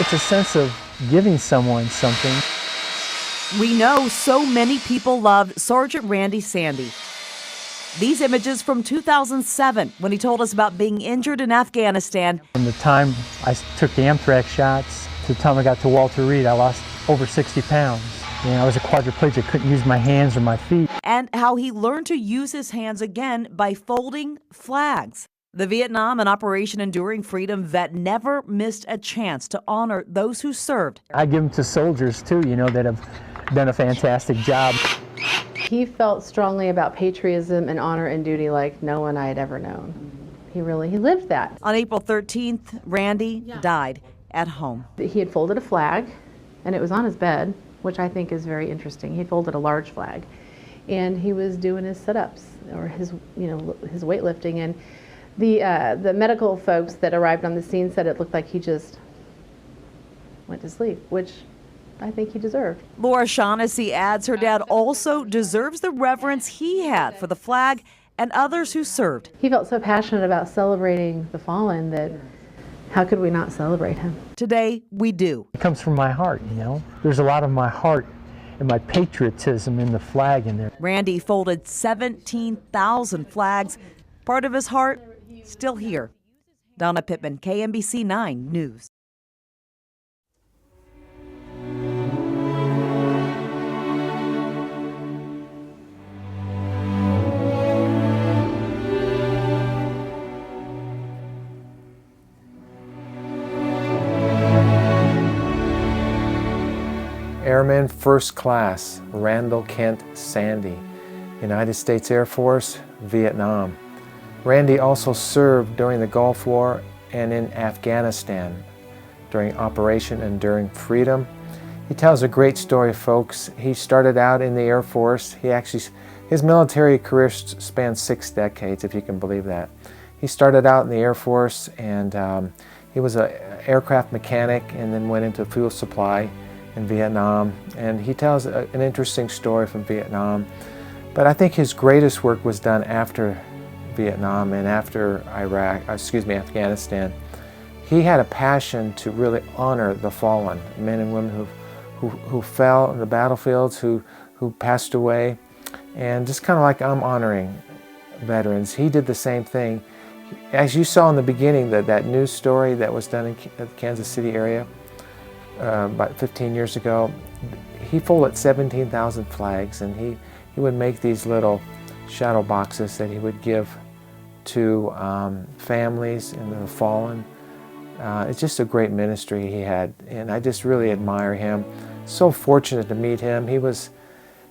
It's a sense of giving someone something. We know so many people loved Sergeant Randy Sandy. These images from 2007, when he told us about being injured in Afghanistan. From the time I took the anthrax shots to the time I got to Walter Reed, I lost over 60 pounds. I was a quadriplegic, couldn't use my hands or my feet. And how he learned to use his hands again by folding flags. The Vietnam and Operation Enduring Freedom vet never missed a chance to honor those who served. I give them to soldiers too, that have done a fantastic job. He felt strongly about patriotism and honor and duty like no one I had ever known. He lived that. On April 13th, Randy died at home. He had folded a flag, and it was on his bed, which I think is very interesting. He folded a large flag, and he was doing his sit-ups or his weightlifting. And the medical folks that arrived on the scene said it looked like he just went to sleep, which I think he deserved. Laura Shaughnessy adds her dad also deserves the reverence he had for the flag and others who served. He felt so passionate about celebrating the fallen that how could we not celebrate him? Today, we do. It comes from my heart, There's a lot of my heart and my patriotism in the flag in there. Randy folded 17,000 flags. Part of his heart still here. Donna Pittman, KMBC 9 News. Airman First Class Randall Kent Sandy, United States Air Force, Vietnam. Randy also served during the Gulf War and in Afghanistan during Operation Enduring Freedom. He tells a great story, folks. He started out in the Air Force. His military career spanned 6 decades, if you can believe that. He started out in the Air Force, and he was an aircraft mechanic and then went into fuel supply in Vietnam. And he tells an interesting story from Vietnam. But I think his greatest work was done after Vietnam and after Afghanistan. He had a passion to really honor the fallen, men and women who fell in the battlefields, who passed away. And just kind of like I'm honoring veterans, he did the same thing. As you saw in the beginning, that news story that was done in the Kansas City area about 15 years ago, he folded 17,000 flags, and he would make these little shadow boxes that he would give to families and the fallen. It's just a great ministry he had, and I just really admire him. So fortunate to meet him. He was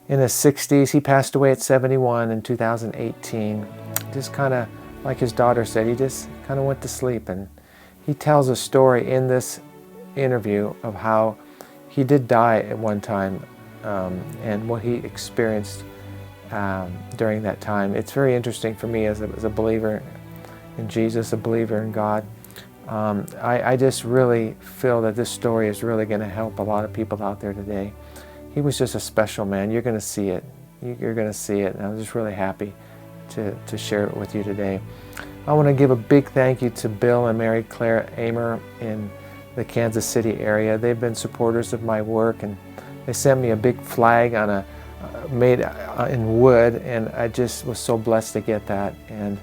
in his 60s. He passed away at 71 in 2018. Just kind of, like his daughter said, he just kind of went to sleep. And he tells a story in this interview of how he did die at one time and what he experienced during that time. It's very interesting for me as a believer in Jesus, a believer in God. I just really feel that this story is really going to help a lot of people out there today. He was just a special man. You're going to see it. You're going to see it. And I'm just really happy to share it with you today. I want to give a big thank you to Bill and Mary Claire Amer in the Kansas City area. They've been supporters of my work, and they sent me a big flag on made in wood, and I just was so blessed to get that. And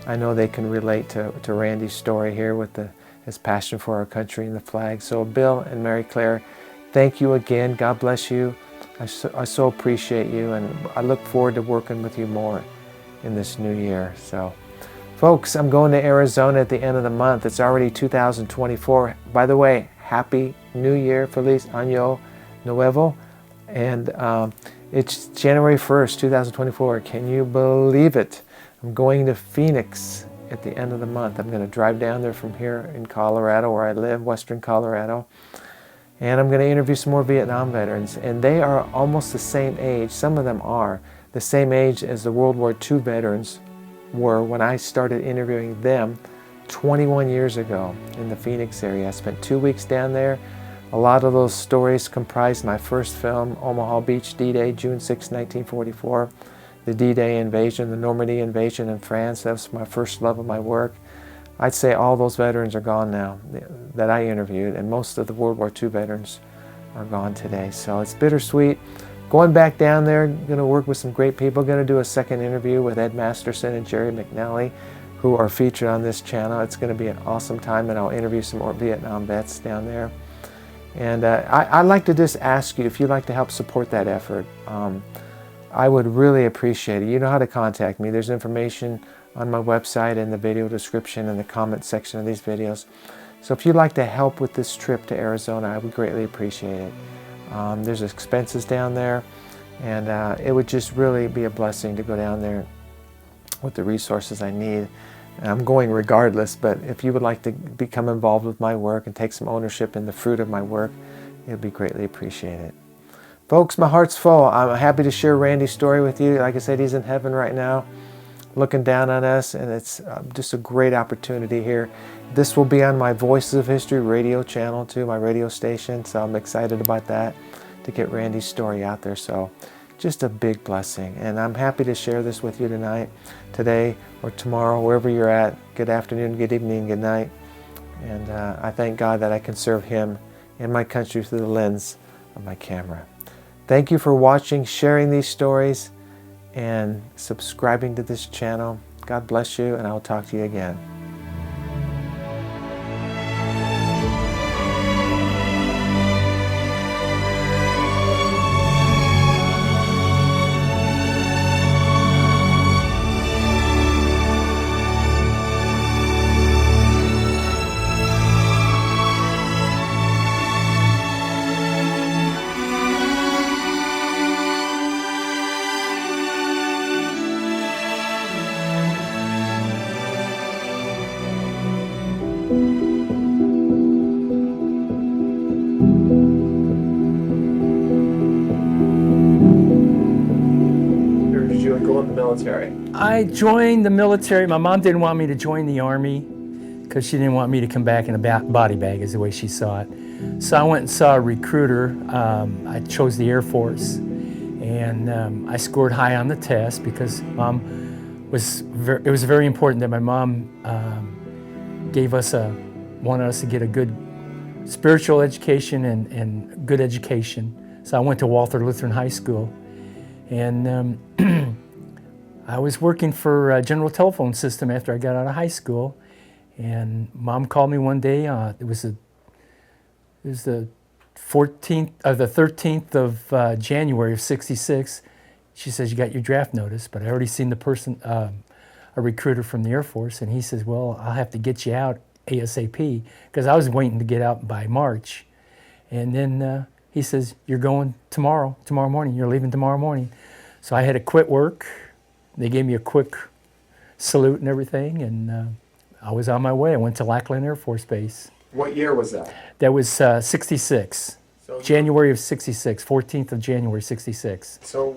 I know they can relate to Randy's story here with his passion for our country and the flag. So Bill and Mary Claire, thank you again. God bless you. I so appreciate you, and I look forward to working with you more in this new year. So, folks, I'm going to Arizona at the end of the month. It's already 2024. By the way, Happy New Year, Feliz Año Nuevo. And it's January 1st, 2024. Can you believe it? I'm going to Phoenix at the end of the month. I'm going to drive down there from here in Colorado, where I live, western Colorado. And I'm going to interview some more Vietnam veterans. And they are almost the same age. Some of them are the same age as the World War II veterans were when I started interviewing them 21 years ago in the Phoenix area. I spent 2 weeks down there. A lot of those stories comprised my first film, Omaha Beach D-Day, June 6, 1944. The D-Day invasion, the Normandy invasion in France. That was my first love of my work. I'd say all those veterans are gone now that I interviewed, and most of the World War II veterans are gone today. So it's bittersweet. Going back down there, going to work with some great people. Going to do a second interview with Ed Masterson and Jerry McNally, who are featured on this channel. It's going to be an awesome time, and I'll interview some more Vietnam vets down there. And I'd like to just ask you if you'd like to help support that effort. I would really appreciate it. You know how to contact me. There's information on my website in the video description and the comment section of these videos. So if you'd like to help with this trip to Arizona, I would greatly appreciate it. There's expenses down there, and it would just really be a blessing to go down there with the resources I need. And I'm going regardless, but if you would like to become involved with my work and take some ownership in the fruit of my work, it would be greatly appreciated. Folks, my heart's full. I'm happy to share Randy's story with you. Like I said, he's in heaven right now, looking down on us, and it's just a great opportunity here. This will be on my Voices of History radio channel too, my radio station, so I'm excited about that, to get Randy's story out there. So just a big blessing, and I'm happy to share this with you tonight, today, or tomorrow, wherever you're at. Good afternoon, good evening, good night, and I thank God that I can serve Him in my country through the lens of my camera. Thank you for watching, sharing these stories, and subscribing to this channel. God bless you, and I'll talk to you again. I joined the military. My mom didn't want me to join the Army because she didn't want me to come back in a body bag, is the way she saw it. So I went and saw a recruiter. I chose the Air Force, and I scored high on the test because it was very important that my mom wanted us to get a good spiritual education and good education. So I went to Walther Lutheran High School, and I was working for a General Telephone System after I got out of high school, and Mom called me one day. It was the 13th of January of '66. She says, "You got your draft notice," but I already seen the person, a recruiter from the Air Force, and he says, "Well, I'll have to get you out ASAP," because I was waiting to get out by March. And then he says, "You're going tomorrow morning. You're leaving tomorrow morning." So I had to quit work. They gave me a quick salute and everything, and I was on my way. I went to Lackland Air Force Base. What year was that? That was '66, so January of '66, 14th of January '66. So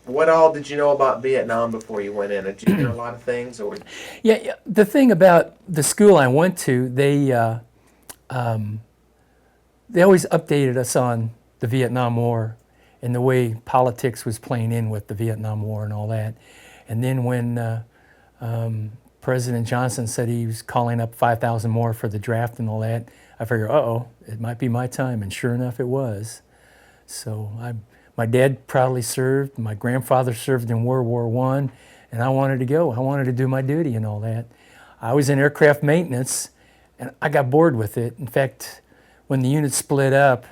what all did you know about Vietnam before you went in? Did you hear a lot of things? Or? Yeah, the thing about the school I went to, they always updated us on the Vietnam War and the way politics was playing in with the Vietnam War and all that. And then when President Johnson said he was calling up 5,000 more for the draft and all that, I figured, uh-oh, it might be my time, and sure enough, it was. So my dad proudly served, my grandfather served in World War I, and I wanted to go. I wanted to do my duty and all that. I was in aircraft maintenance, and I got bored with it. In fact, when the unit split up,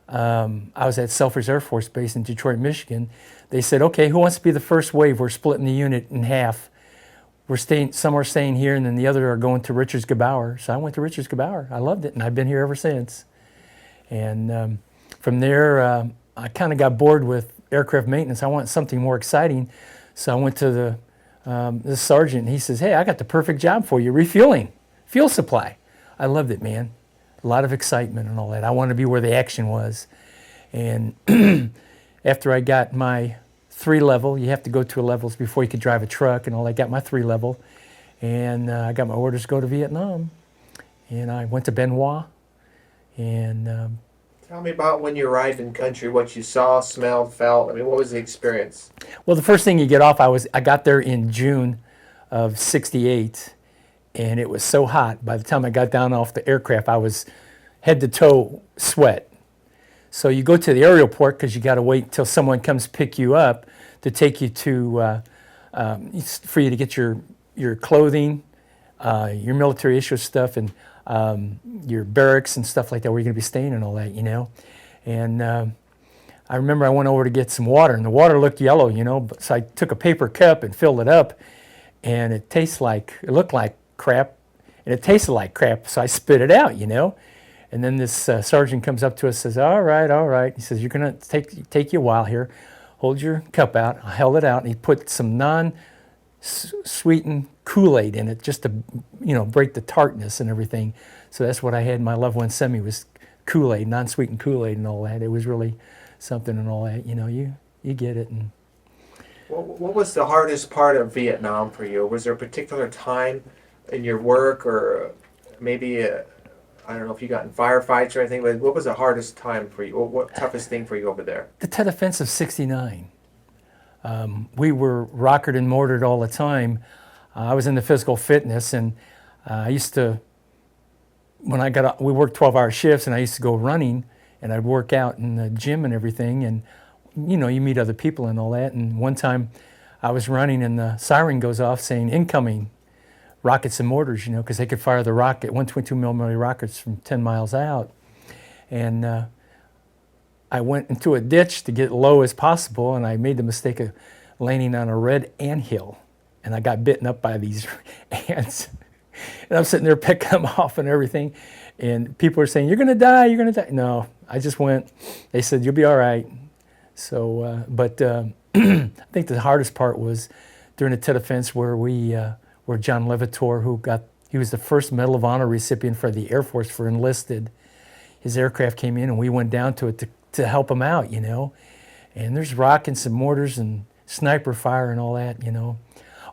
I was at Selfridge Air Force Base in Detroit, Michigan. They said, "Okay, who wants to be the first wave? We're splitting the unit in half. Some are staying here, and then the other are going to Richards-Gebaur." So I went to Richards-Gebaur. I loved it, and I've been here ever since. And from there, I kind of got bored with aircraft maintenance. I wanted something more exciting, so I went to the sergeant, and he says, "Hey, I got the perfect job for you, refueling, fuel supply." I loved it, man. A lot of excitement and all that. I wanted to be where the action was. And after I got my 3-level, you have to go to levels before you could drive a truck and all that. I got my 3-level, and I got my orders to go to Vietnam. And I went to Bien Hoa. And tell me about when you arrived in country, what you saw, smelled, felt. I mean, what was the experience? Well, the first thing you get off, I got there in June of '68. and it was so hot. By the time I got down off the aircraft, I was head to toe sweat. So you go to the aerial port because you got to wait until someone comes pick you up to take you to, for you to get your clothing, your military issue stuff, and your barracks and stuff like that, where you're going to be staying and all that, you know. And I remember I went over to get some water, and the water looked yellow, you know. So I took a paper cup and filled it up, and it looked like crap, and it tasted like crap. So I spit it out, you know. And then this sergeant comes up to us and says, all right. He says, you're going to take you a while here. Hold your cup out. I held it out, and he put some non-sweetened Kool-Aid in it just to, you know, break the tartness and everything. So that's what I had my loved one send me, was Kool-Aid, non-sweetened Kool-Aid and all that. It was really something and all that. You know, you get it. And What was the hardest part of Vietnam for you? Was there a particular time in your work, or maybe I don't know if you got in firefights or anything, but what was the hardest time for you? What toughest thing for you over there? the Tet Offensive '69. We were rocketed and mortared all the time. I was into physical fitness, and I used to, when I got, we worked 12-hour shifts, and I used to go running, and I'd work out in the gym and everything, and you know, you meet other people and all that. And one time I was running, and the siren goes off saying incoming rockets and mortars, you know, because they could fire the rocket, 122 millimeter rockets from 10 miles out. And I went into a ditch to get low as possible, and I made the mistake of landing on a red anthill, and I got bitten up by these ants. And I'm sitting there picking them off and everything, and people are saying, you're going to die, you're going to die. No, I just went. They said, you'll be all right. So, I think the hardest part was during the Tet Offense, where where John Levitor, he was the first Medal of Honor recipient for the Air Force for enlisted. His aircraft came in, and we went down to it to help him out, you know. And there's rockets and mortars and sniper fire and all that, you know.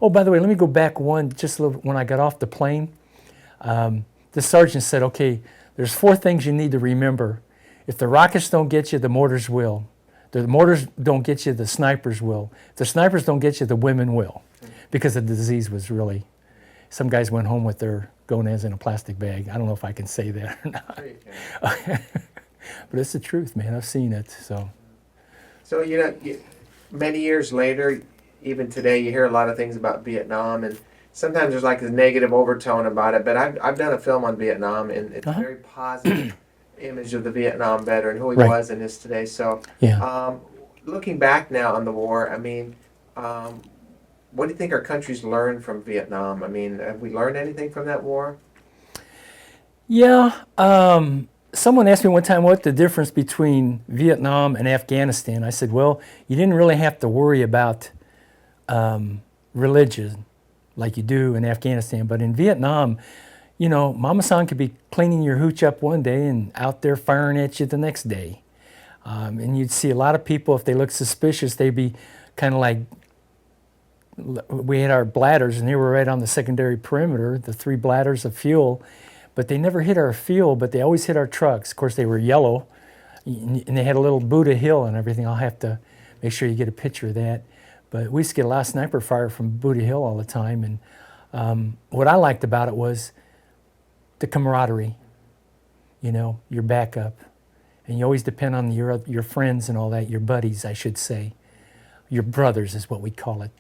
Oh, by the way, let me go back just a little. When I got off the plane, the sergeant said, okay, there's 4 things you need to remember. If the rockets don't get you, the mortars will. The mortars don't get you, the snipers will. If the snipers don't get you, the women will. Because the disease was really, some guys went home with their gonads in a plastic bag. I don't know if I can say that or not. But it's the truth, man. I've seen it. So you know, many years later, even today, you hear a lot of things about Vietnam, and sometimes there's like a negative overtone about it. But I've done a film on Vietnam, and it's a very positive image of the Vietnam veteran, who he was and is today. So, yeah. Looking back now on the war, I mean, what do you think our countries learned from Vietnam? I mean, have we learned anything from that war? Yeah. Someone asked me one time what the difference between Vietnam and Afghanistan. I said, well, you didn't really have to worry about religion like you do in Afghanistan. But in Vietnam, you know, Mama San could be cleaning your hooch up one day and out there firing at you the next day. And you'd see a lot of people, if they looked suspicious, they'd be kind of like, we had our bladders, and they were right on the secondary perimeter, the 3 bladders of fuel. But they never hit our fuel, but they always hit our trucks. Of course, they were yellow, and they had a little Buddha Hill and everything. I'll have to make sure you get a picture of that. But we used to get a lot of sniper fire from Buddha Hill all the time. And what I liked about it was the camaraderie, you know, your backup. And you always depend on your friends and all that, your buddies, I should say. Your brothers is what we call it,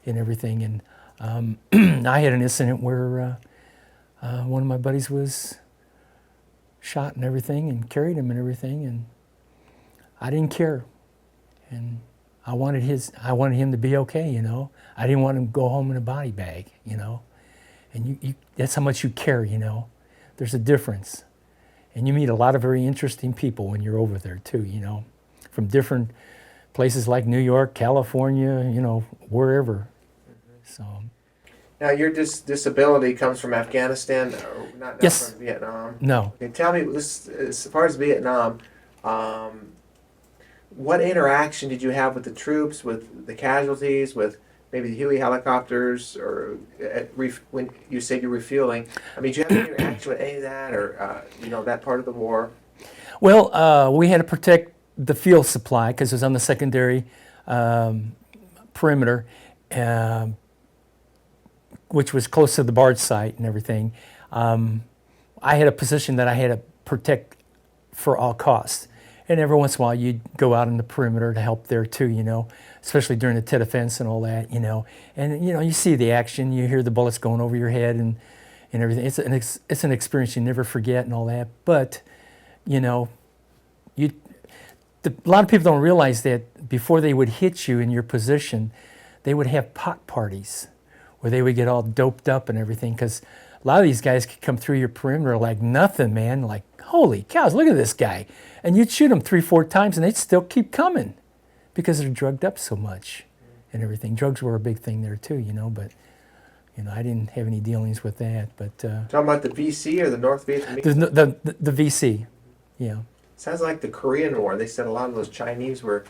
and everything. And I had an incident where one of my buddies was shot and everything, and carried him and everything, and I didn't care. And I wanted him to be okay, you know. I didn't want him to go home in a body bag, you know. And that's how much you care, you know. There's a difference. And you meet a lot of very interesting people when you're over there too, you know, from different places like New York, California, you know, wherever. So. Now, your disability comes from Afghanistan, or not Yes. from Vietnam? No. Okay, tell me, as far as Vietnam, what interaction did you have with the troops, with the casualties, with maybe the Huey helicopters, or when you said you're refueling? I mean, did you have any interaction with any of that, or you know, that part of the war? Well, we had to protect the fuel supply because it was on the secondary perimeter. which was close to the barge site and everything, I had a position that I had to protect for all costs. And every once in a while, you'd go out in the perimeter to help there too, especially during the tit offense and all that, And, you see the action, you hear the bullets going over your head and everything. It's an experience you never forget and all that. But, a lot of people don't realize that before they would hit you in your position, they would have pot parties where they would get all doped up and everything, because a lot of these guys could come through your perimeter like nothing, man. Like, holy cows, look at this guy. And you'd shoot them 3-4 times and they'd still keep coming because they're drugged up so much and everything. Drugs were a big thing there too, but, I didn't have any dealings with that. But talking about the VC or the North Vietnamese? the VC, yeah. Sounds like the Korean War. They said a lot of those Chinese were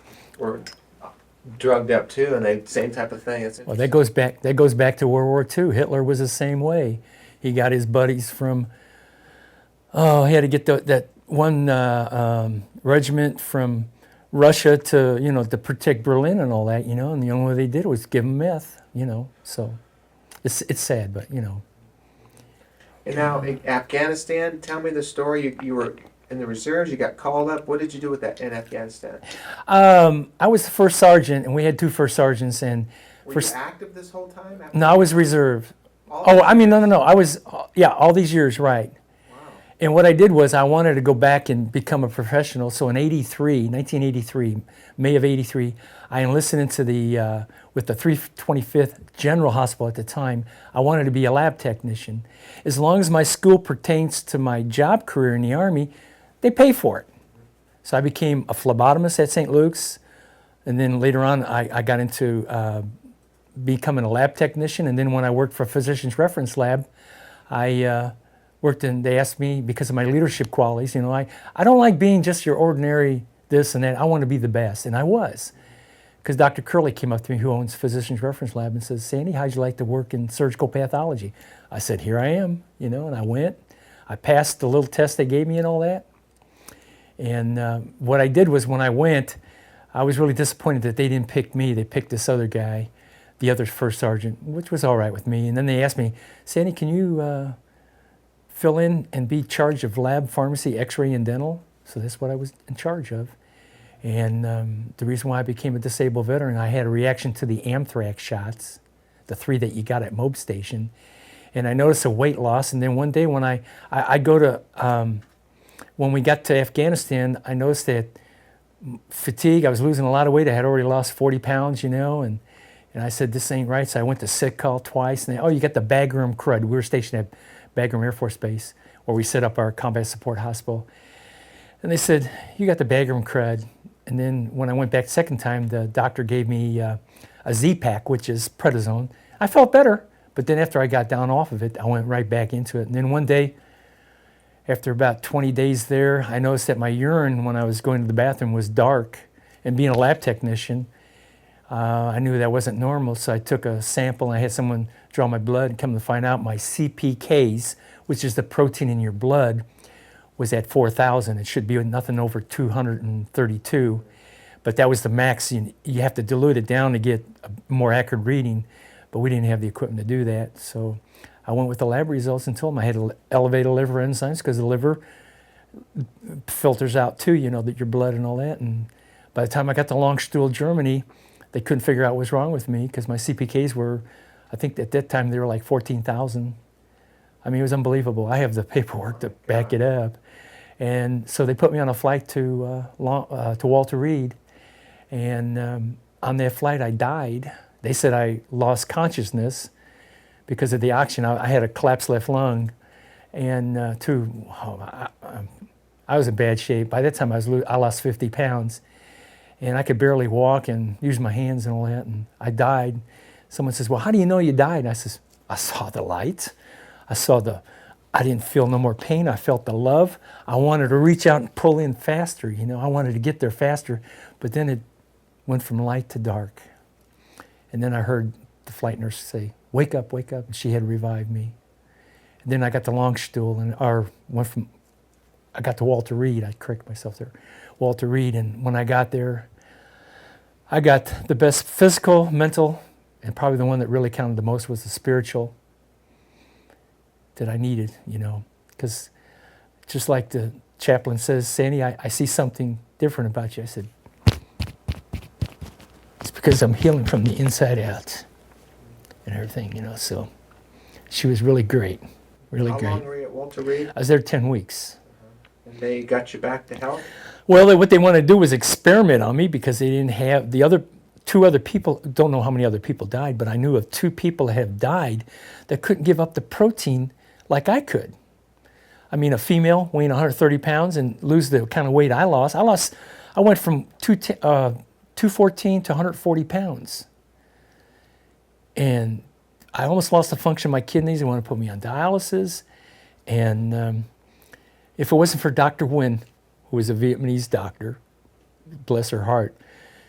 drugged up too, and they same type of thing. Well, that goes back to World War II. Hitler was the same way. He got his buddies from, he had to get that one regiment from Russia to, to protect Berlin and all that, and the only way they did was give them meth, so it's sad, but, And now, in Afghanistan, tell me the story. You were in the reserves, you got called up. What did you do with that in Afghanistan? I was the first sergeant, and we had 2 first sergeants. And were you active this whole time? No, I was reserve. No. I was, all these years, right. Wow. And what I did was I wanted to go back and become a professional. So in 1983, May of 83, I enlisted into with the 325th General Hospital at the time. I wanted to be a lab technician. As long as my school pertains to my job career in the Army, they pay for it. So I became a phlebotomist at St. Luke's, and then later on I got into becoming a lab technician, and then when I worked for Physician's Reference Lab, I worked in, they asked me, because of my leadership qualities, I don't like being just your ordinary this and that, I want to be the best, and I was. Because Dr. Curley came up to me, who owns Physician's Reference Lab, and says, Sandy, how'd you like to work in surgical pathology? I said, here I am, and I went. I passed the little test they gave me and all that. And what I did was when I went, I was really disappointed that they didn't pick me. They picked this other guy, the other first sergeant, which was all right with me. And then they asked me, Sandy, can you fill in and be charged of lab, pharmacy, x-ray, and dental? So that's what I was in charge of. And the reason why I became a disabled veteran, I had a reaction to the anthrax shots, the 3 that you got at Moab Station. And I noticed a weight loss. And then one day when I go to, when we got to Afghanistan, I noticed that fatigue, I was losing a lot of weight. I had already lost 40 pounds, and I said, this ain't right. So I went to sick call twice. And you got the Bagram crud. We were stationed at Bagram Air Force Base, where we set up our combat support hospital. And they said, you got the Bagram crud. And then when I went back the second time, the doctor gave me a Z-Pack, which is prednisone. I felt better, but then after I got down off of it, I went right back into it. And then one day, after about 20 days there, I noticed that my urine, when I was going to the bathroom, was dark. And being a lab technician, I knew that wasn't normal, so I took a sample and I had someone draw my blood, and come to find out my CPKs, which is the protein in your blood, was at 4,000. It should be nothing over 232, but that was the max. You have to dilute it down to get a more accurate reading, but we didn't have the equipment to do that. So I went with the lab results and told them I had elevated liver enzymes, because the liver filters out too, that your blood and all that. And by the time I got to Longstuhl, Germany, they couldn't figure out what was wrong with me, because my CPKs were, I think at that time they were like 14,000. I mean, it was unbelievable. I have the paperwork to back it up. And so they put me on a flight to Walter Reed. And on that flight, I died. They said I lost consciousness because of the oxygen. I had a collapsed left lung. And I was in bad shape. By that time, I lost 50 pounds. And I could barely walk and use my hands and all that. And I died. Someone says, well, how do you know you died? And I says, I saw the light. I didn't feel no more pain. I felt the love. I wanted to reach out and pull in faster, I wanted to get there faster. But then it went from light to dark. And then I heard the flight nurse say, wake up, wake up. And she had revived me. And then I got to Longstuhl, and I got to Walter Reed. I correct myself there. Walter Reed. And when I got there, I got the best physical, mental, and probably the one that really counted the most was the spiritual that I needed, you know, because just like the chaplain says, Sandy, I see something different about you. I said, it's because I'm healing from the inside out and everything, you know. So she was really great, really How great. long were you at Walter Reed? I was there 10 weeks. And they got you back to health? Well, what they wanted to do was experiment on me because they didn't have two other people, don't know how many other people died, but I knew of 2 people that have died that couldn't give up the protein like I could. I mean, a female weighing 130 pounds and lose the kind of weight I lost. I went from 214 to 140 pounds. And I almost lost the function of my kidneys. They wanted to put me on dialysis. And if it wasn't for Dr. Nguyen, who was a Vietnamese doctor, bless her heart,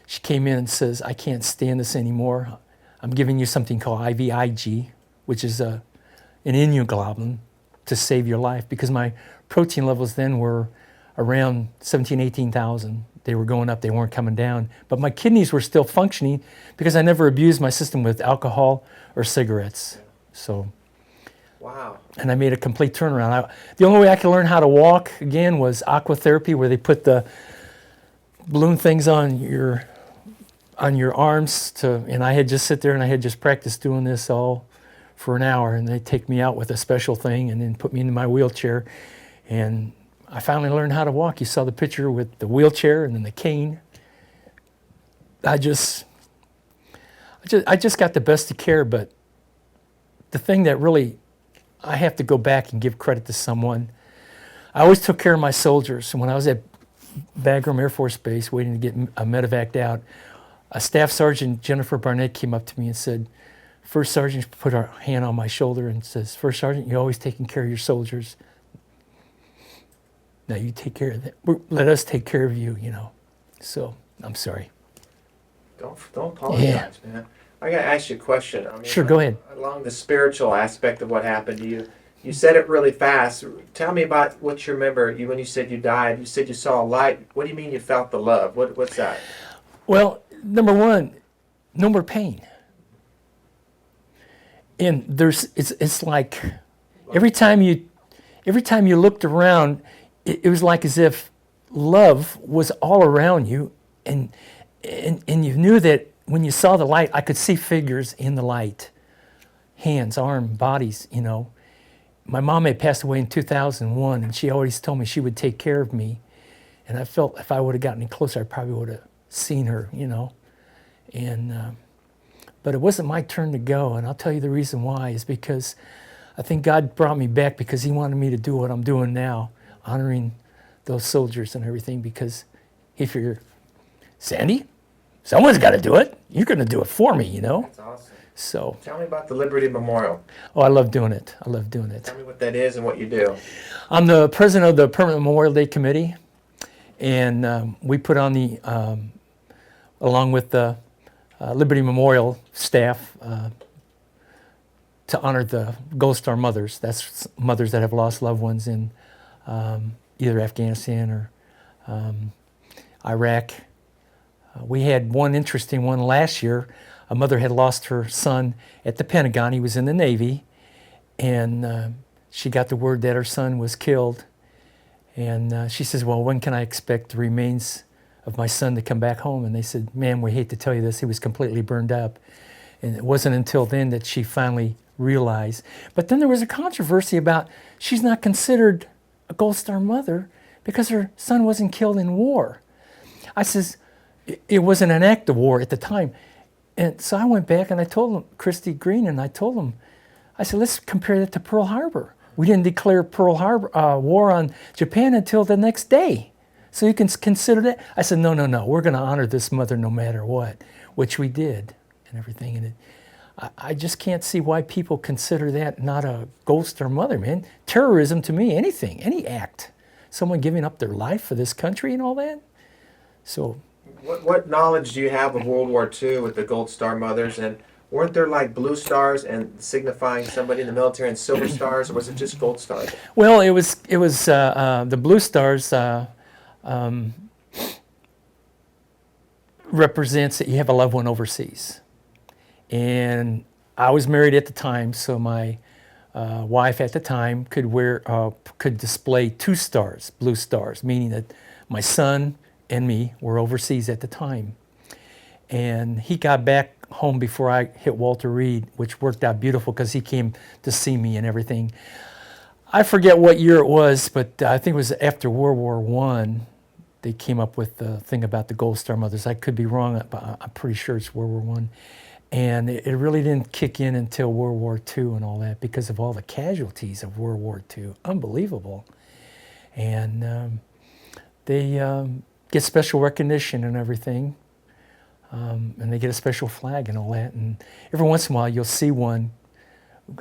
she came in and says, I can't stand this anymore. I'm giving you something called IVIG, which is an immunoglobulin to save your life, because my protein levels then were around 17, 18,000. They were going up, they weren't coming down. But my kidneys were still functioning because I never abused my system with alcohol or cigarettes. So, Wow. and I made a complete turnaround. The only way I could learn how to walk again was aquatherapy, where they put the balloon things on your arms and I had just sit there and I had just practiced doing this all for an hour, and they take me out with a special thing and then put me in my wheelchair, and I finally learned how to walk. You saw the picture with the wheelchair and then the cane. I just got the best of care, but the thing that really, I have to go back and give credit to someone. I always took care of my soldiers. And when I was at Bagram Air Force Base waiting to get a medevac out, a Staff Sergeant, Jennifer Barnett, came up to me and said, First Sergeant put her hand on my shoulder and says, First Sergeant, you're always taking care of your soldiers. Now you take care of them. Let us take care of you, you know. So, I'm sorry. Don't apologize, man. I got to ask you a question. I mean, Sure, go ahead. Along the spiritual aspect of what happened to you, you said it really fast. Tell me about what you remember. When you said you died, you said you saw a light. What do you mean you felt the love? What's that? Well, number one, no more pain. And it's like every time you looked around, it was like as if love was all around you, and you knew that when you saw the light, I could see figures in the light, hands, arms, bodies, you know. My mom had passed away in 2001, and she always told me she would take care of me, and I felt if I would have gotten any closer, I probably would have seen her, you know. And but it wasn't my turn to go, and I'll tell you the reason why is because I think God brought me back because He wanted me to do what I'm doing now, honoring those soldiers and everything, because He figured, Sandy, someone's got to do it. You're going to do it for me, you know? That's awesome. So, Tell me about the Liberty Memorial. oh, I love doing it. I love doing it. Tell me what that is and what you do. I'm the president of the Permanent Memorial Day Committee, and we put on the, along with the Liberty Memorial staff, to honor the Gold Star mothers. That's mothers that have lost loved ones in either Afghanistan or Iraq. We had one interesting one last year. A mother had lost her son at the Pentagon. He was in the Navy, and she got the word that her son was killed. And she says, well, when can I expect the remains of my son to come back home? And they said, ma'am, we hate to tell you this, he was completely burned up. And it wasn't until then that she finally realized. But then there was a controversy about she's not considered a Gold Star mother because her son wasn't killed in war. I says, it wasn't an act of war at the time. And so I went back and I told him, Christy Green, and I told him, I said, let's compare that to Pearl Harbor. We didn't declare Pearl Harbor war on Japan until the next day. So you can consider that. I said, no, we're going to honor this mother no matter what, which we did and everything. And I just can't see why people consider that not a Gold Star mother, man. Terrorism to me, anything, any act, someone giving up their life for this country and all that. So, What knowledge do you have of World War II with the Gold Star mothers? And weren't there like blue stars and signifying somebody in the military and silver stars, or was it just gold stars? well, it was the blue stars represents that you have a loved one overseas. And I was married at the time, so my wife at the time could display 2 stars, blue stars, meaning that my son and me were overseas at the time. And he got back home before I hit Walter Reed, which worked out beautiful because he came to see me and everything. I forget what year it was, but I think it was after World War I. They came up with the thing about the Gold Star mothers. I could be wrong, but I'm pretty sure it's World War I. And it really didn't kick in until World War II and all that because of all the casualties of World War II. Unbelievable. And they get special recognition and everything. And they get a special flag and all that. And every once in a while you'll see one.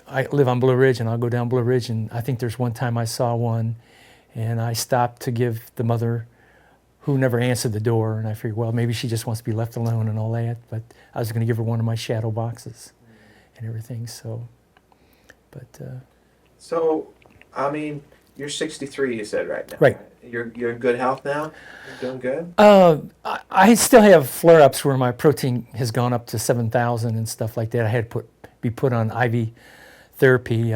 I live on Blue Ridge and I'll go down Blue Ridge, and I think there's one time I saw one and I stopped to give the mother, who never answered the door, and I figured, well, maybe she just wants to be left alone and all that, but I was going to give her one of my shadow boxes and everything, so, but... So, I mean, you're 63, you said right now. Right. You're in good health now? You're doing good? I still have flare-ups where my protein has gone up to 7,000 and stuff like that. I had to be put on IV therapy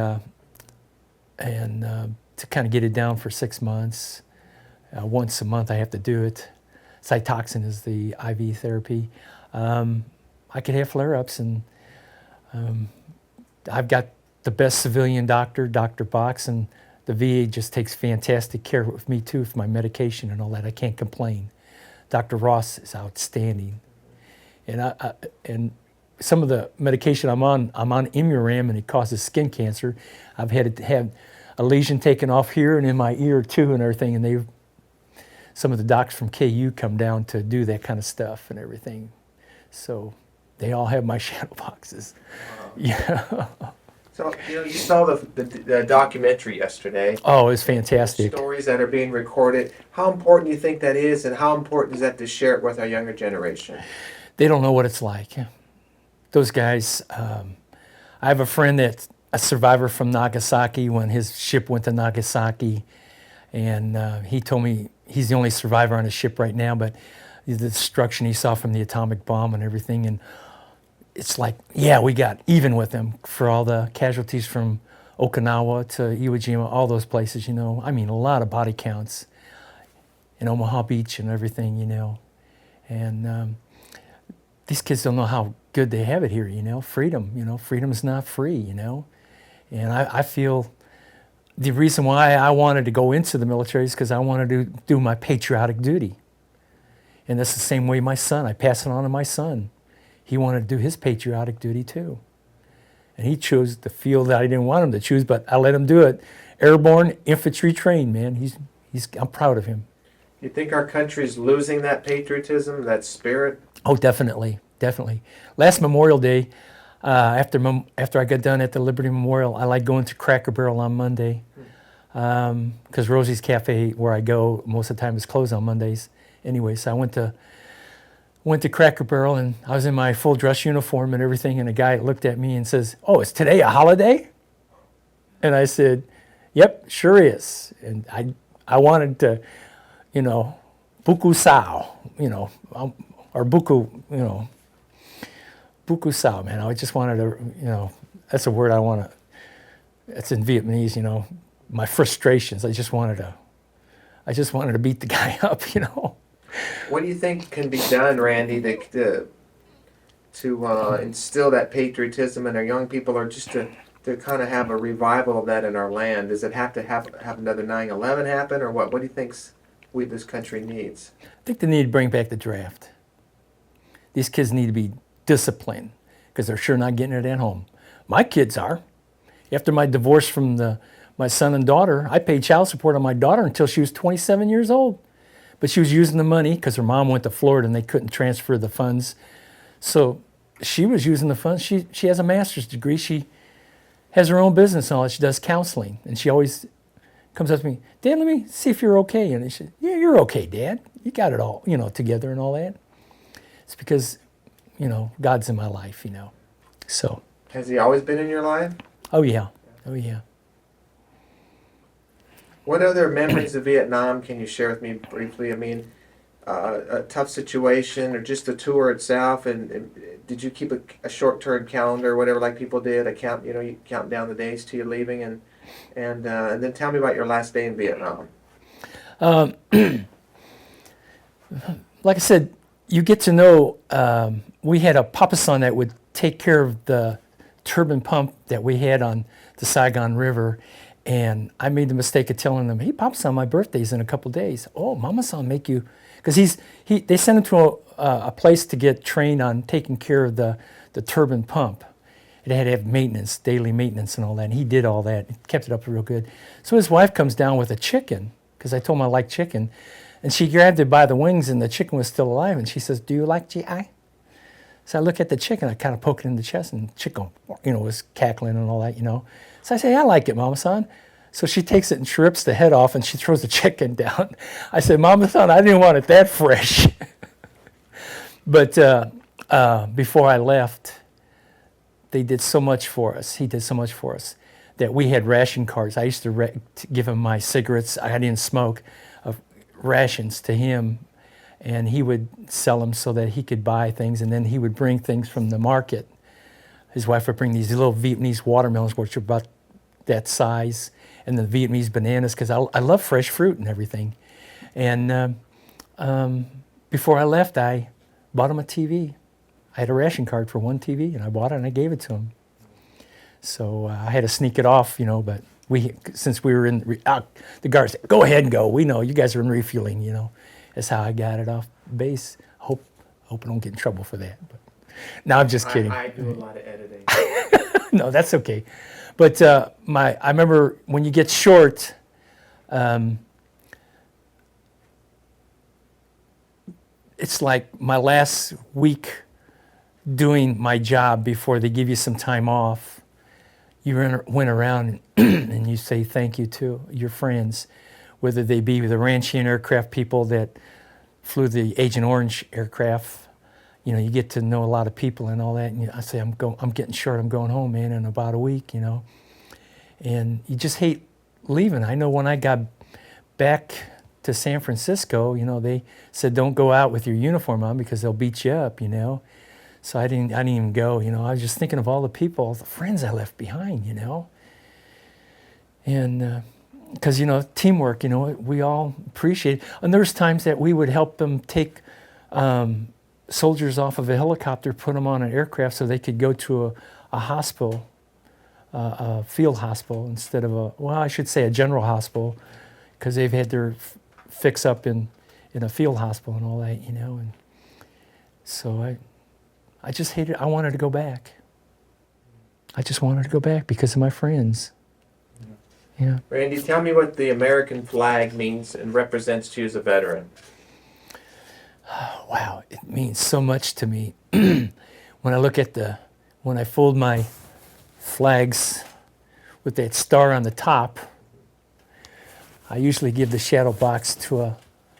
and to kind of get it down for 6 months. Once a month I have to do it. Cytoxin is the IV therapy. I could have flare-ups, and I've got the best civilian doctor, Dr. Box, and the VA just takes fantastic care of me too with my medication and all that. I can't complain. Dr. Ross is outstanding. And and some of the medication I'm on Imuram, and it causes skin cancer. I've had to have a lesion taken off here and in my ear too and everything, and some of the docs from KU come down to do that kind of stuff and everything. So they all have my shadow boxes. Wow. Yeah. So, you saw the documentary yesterday. Oh, it was fantastic. Stories that are being recorded. How important do you think that is, and how important is that to share it with our younger generation? They don't know what it's like. Those guys, I have a friend that's a survivor from Nagasaki when his ship went to Nagasaki, and he told me he's the only survivor on his ship right now, but the destruction he saw from the atomic bomb and everything, and it's like, yeah, we got even with them for all the casualties from Okinawa to Iwo Jima, all those places, I mean, a lot of body counts in Omaha Beach and everything, and these kids don't know how good they have it here, freedom, freedom is not free, and I feel the reason why I wanted to go into the military is because I wanted to do my patriotic duty. And that's the same way my son, I pass it on to my son. He wanted to do his patriotic duty too. And he chose the field that I didn't want him to choose, but I let him do it. Airborne infantry trained, man. I'm proud of him. You think our country's losing that patriotism, that spirit? Oh, definitely, definitely. Last Memorial Day, after I got done at the Liberty Memorial, I like going to Cracker Barrel on Monday, because Rosie's Cafe, where I go most of the time, is closed on Mondays. Anyway, so I went to Cracker Barrel, and I was in my full dress uniform and everything, and a guy looked at me and says, "Oh, is today a holiday?" And I said, "Yep, sure is." And I wanted to, buku sao, or buku, buku sao, man. I just wanted to, that's a word I want to, it's in Vietnamese, my frustrations. I just wanted to beat the guy up, What do you think can be done, Randy, to instill that patriotism in our young people, or just to kind of have a revival of that in our land? Does it have to have another 9/11 happen, or what? What do you think this country needs? I think they need to bring back the draft. These kids need to be disciplined because they're sure not getting it at home. My kids are. After my divorce from my son and daughter, I paid child support on my daughter until she was 27 years old. But she was using the money because her mom went to Florida and they couldn't transfer the funds. So she was using the funds. She has a master's degree. She has her own business and all that. She does counseling. And she always comes up to me, "Dad, let me see if you're okay." And I said, "Yeah, you're okay, Dad. You got it all, together and all that." It's because, God's in my life, So. Has he always been in your life? Oh, yeah. Oh, yeah. What other memories of Vietnam can you share with me briefly? I mean, a tough situation or just the tour itself? And did you keep a short-term calendar or whatever like people did? You count down the days to you leaving, and then tell me about your last day in Vietnam. Like I said, you get to know, we had a papasan that would take care of the turbine pump that we had on the Saigon River. And I made the mistake of telling them, hey, papasan, my birthday's in a couple days. Oh, mama-san make you, because they sent him to a place to get trained on taking care of the turbine pump. It had to have maintenance, daily maintenance and all that. And he did all that. He kept it up real good. So his wife comes down with a chicken, because I told him I like chicken. And she grabbed it by the wings, and the chicken was still alive. And she says, do you like GI? So I look at the chicken, I kind of poke it in the chest, and the chicken, was cackling and all that, So I say, I like it, Mama-san. So she takes it and she rips the head off, and she throws the chicken down. I said, Mama-san, I didn't want it that fresh. But before I left, they did so much for us. He did so much for us that we had ration cards. I used to give him my cigarettes. I didn't smoke, rations to him, and he would sell them so that he could buy things, and then he would bring things from the market. His wife would bring these little Vietnamese watermelons, which are about that size, and the Vietnamese bananas, because I love fresh fruit and everything. And before I left, I bought him a TV. I had a ration card for one TV, and I bought it and I gave it to him. So I had to sneak it off, but since we were in, the guards said, go ahead and go. We know you guys are in refueling, That's how I got it off base. Hope I don't get in trouble for that. But no, I'm just kidding. I do a lot of editing. No, that's okay. But I remember when you get short, it's like my last week doing my job before they give you some time off. You went around and you say thank you to your friends, whether they be the Ranchian aircraft people that flew the Agent Orange aircraft. You get to know a lot of people and all that. And I say, I'm getting short. I'm going home, man, in about a week. And you just hate leaving. I know when I got back to San Francisco, they said don't go out with your uniform on because they'll beat you up. So I didn't even go. I was just thinking of all the people, the friends I left behind. And because teamwork. We all appreciate it. And there's times that we would help them take soldiers off of a helicopter, put them on an aircraft so they could go to a hospital, a field hospital, instead of I should say a general hospital, because they've had their fix up in a field hospital and all that, And so I just hated it. I wanted to go back. I just wanted to go back because of my friends. Yeah. Randy, tell me what the American flag means and represents to you as a veteran. Wow, it means so much to me. When I look at when I fold my flags with that star on the top, I usually give the shadow box to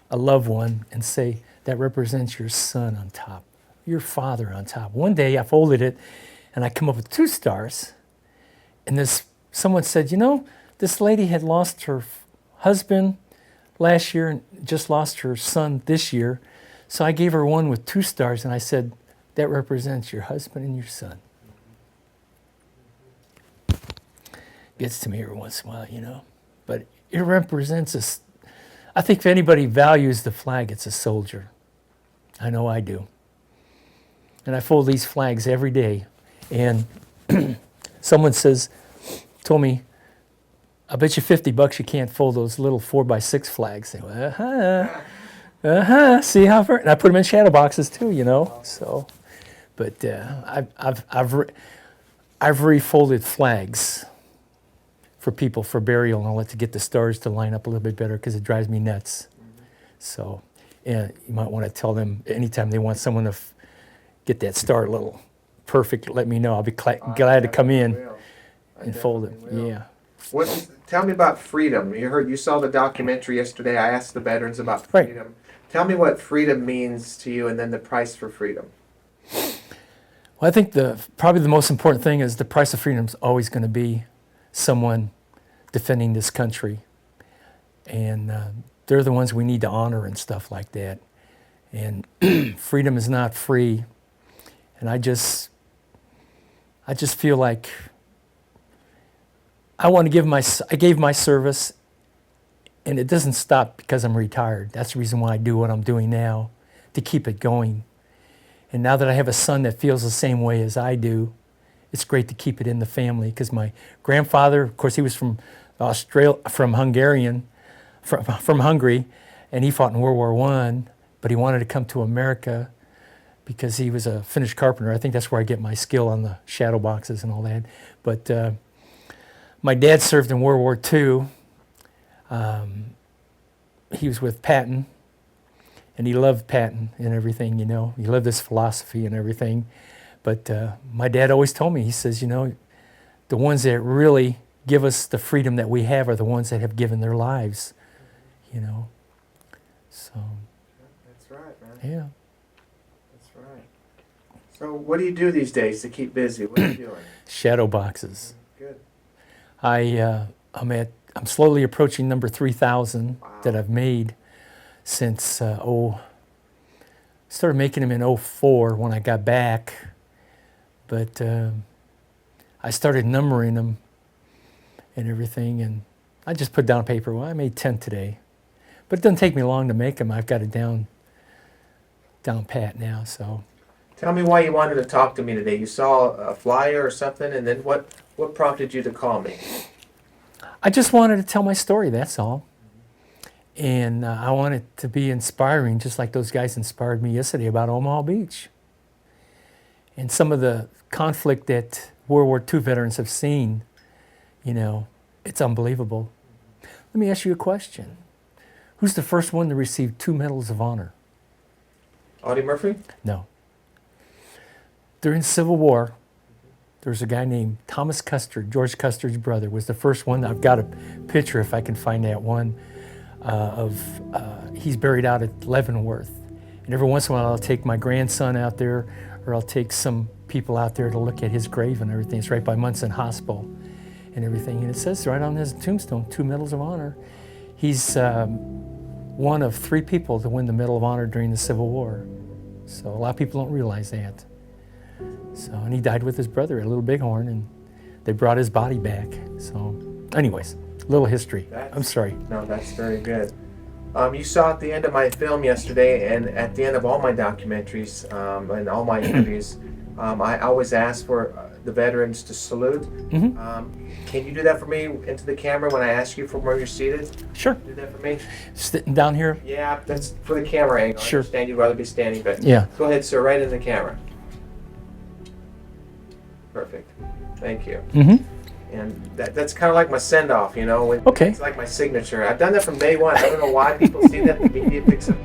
a loved one and say, that represents your son on top, your father on top. One day I folded it and I come up with 2 stars, and someone said, this lady had lost her husband last year and just lost her son this year. So I gave her one with 2 stars, and I said, that represents your husband and your son. Gets to me every once in a while, But it represents us. I think if anybody values the flag, it's a soldier. I know I do. And I fold these flags every day. And someone told me, I bet you $50 you can't fold those little 4x6 flags. They go, see how far? And I put them in shadow boxes too, So, but I've refolded flags for people for burial and all that to get the stars to line up a little bit better because it drives me nuts. So, you might want to tell them anytime they want someone to get that star a little perfect, let me know. I'll be glad to come in and fold it. Yeah. Tell me about freedom. You saw the documentary yesterday. I asked the veterans about freedom. Right. Tell me what freedom means to you, and then the price for freedom. Well, I think probably the most important thing is the price of freedom is always going to be someone defending this country, and they're the ones we need to honor and stuff like that. And freedom is not free. And I just feel like I gave my service, and it doesn't stop because I'm retired. That's the reason why I do what I'm doing now, to keep it going. And now that I have a son that feels the same way as I do, it's great to keep it in the family, because my grandfather, of course, he was from Hungary, and he fought in World War I, but he wanted to come to America because he was a finished carpenter. I think that's where I get my skill on the shadow boxes and all that. But my dad served in World War II. He was with Patton, and he loved Patton and everything, you know. He loved his philosophy and everything. But my dad always told me, he says, you know, the ones that really give us the freedom that we have are the ones that have given their lives, you know. So. That's right, man. Yeah. That's right. So what do you do these days to keep busy? What are you doing? Shadow boxes. Good. I'm slowly approaching number 3,000 that I've made since started making them in 2004 when I got back, but I started numbering them and everything, and I just put down paper, well, I made 10 today, but it doesn't take me long to make them. I've got it down pat now. So Tell me why you wanted to talk to me today. You saw a flyer or something, and then what prompted you to call me? I just wanted to tell my story, that's all. And I want it to be inspiring, just like those guys inspired me yesterday about Omaha Beach. And some of the conflict that World War II veterans have seen, you know, it's unbelievable. Let me ask you a question. Who's the first one to receive 2 Medals of Honor? Audie Murphy? No. During the Civil War, there was a guy named Thomas Custer, George Custer's brother, was the first one. I've got a picture, if I can find that one, he's buried out at Leavenworth. And every once in a while I'll take my grandson out there, or I'll take some people out there to look at his grave and everything. It's right by Munson Hospital and everything. And it says right on his tombstone, 2 Medals of Honor. He's one of 3 people to win the Medal of Honor during the Civil War. So a lot of people don't realize that. So, and he died with his brother at Little Bighorn, and they brought his body back. So anyways, little history. I'm sorry. No, that's very good. You saw at the end of my film yesterday, and at the end of all my documentaries and all my interviews, I always ask for the veterans to salute. Mm-hmm. Can you do that for me into the camera when I ask you from where you're seated? Sure. Do that for me? Sitting down here? Yeah, that's for the camera angle. Sure. I understand you'd rather be standing, but Yeah. go ahead, sir, right in the camera. Perfect. Thank you. Mm-hmm. And that's kind of like my send-off, you know? Okay. It's like my signature. I've done that from day one. I don't know why people see that. The media picks up